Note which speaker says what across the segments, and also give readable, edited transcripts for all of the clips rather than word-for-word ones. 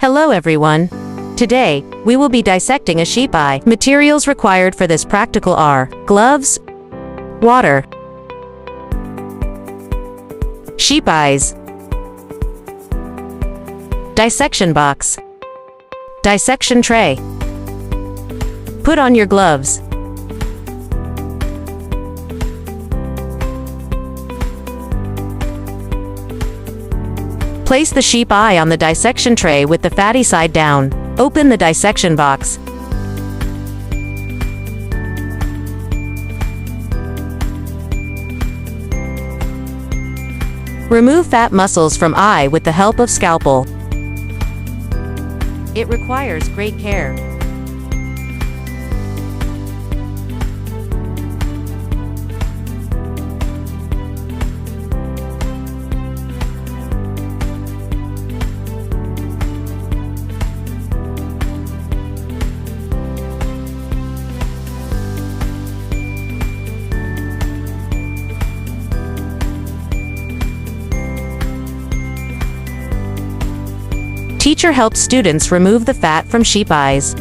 Speaker 1: Hello everyone. Today, we will be dissecting a sheep eye. Materials required for this practical are gloves, water, sheep eyes, dissection box, dissection tray. Put on your gloves. Place the sheep eye on the dissection tray with the fatty side down. Open the dissection box. Remove fat muscles from eye with the help of scalpel. It requires great care. Teacher helps students remove the fat from sheep eyes.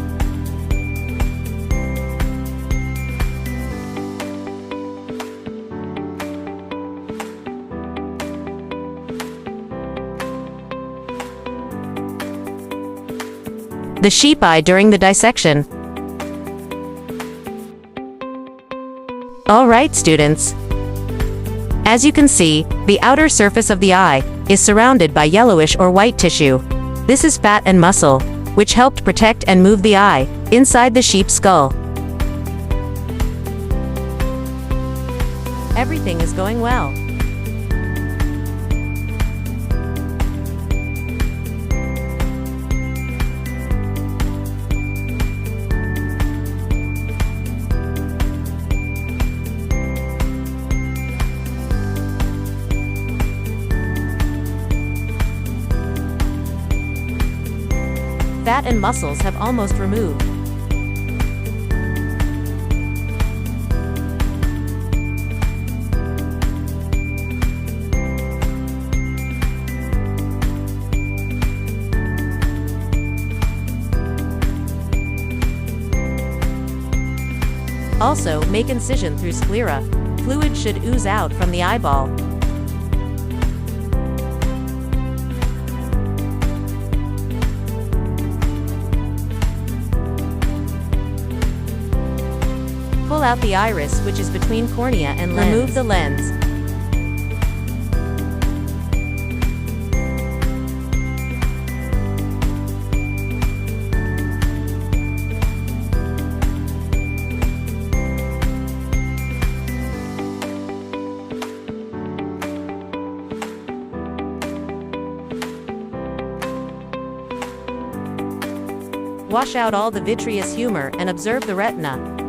Speaker 1: The sheep eye during the dissection. All right, students. As you can see, the outer surface of the eye is surrounded by yellowish or white tissue. This is fat and muscle, which helped protect and move the eye inside the sheep's skull. Everything is going well. Fat and muscles have almost removed. Also, make incision through sclera. Fluid should ooze out from the eyeball. Pull out the iris, which is between cornea and lens. Remove the lens. Wash out all the vitreous humor and observe the retina.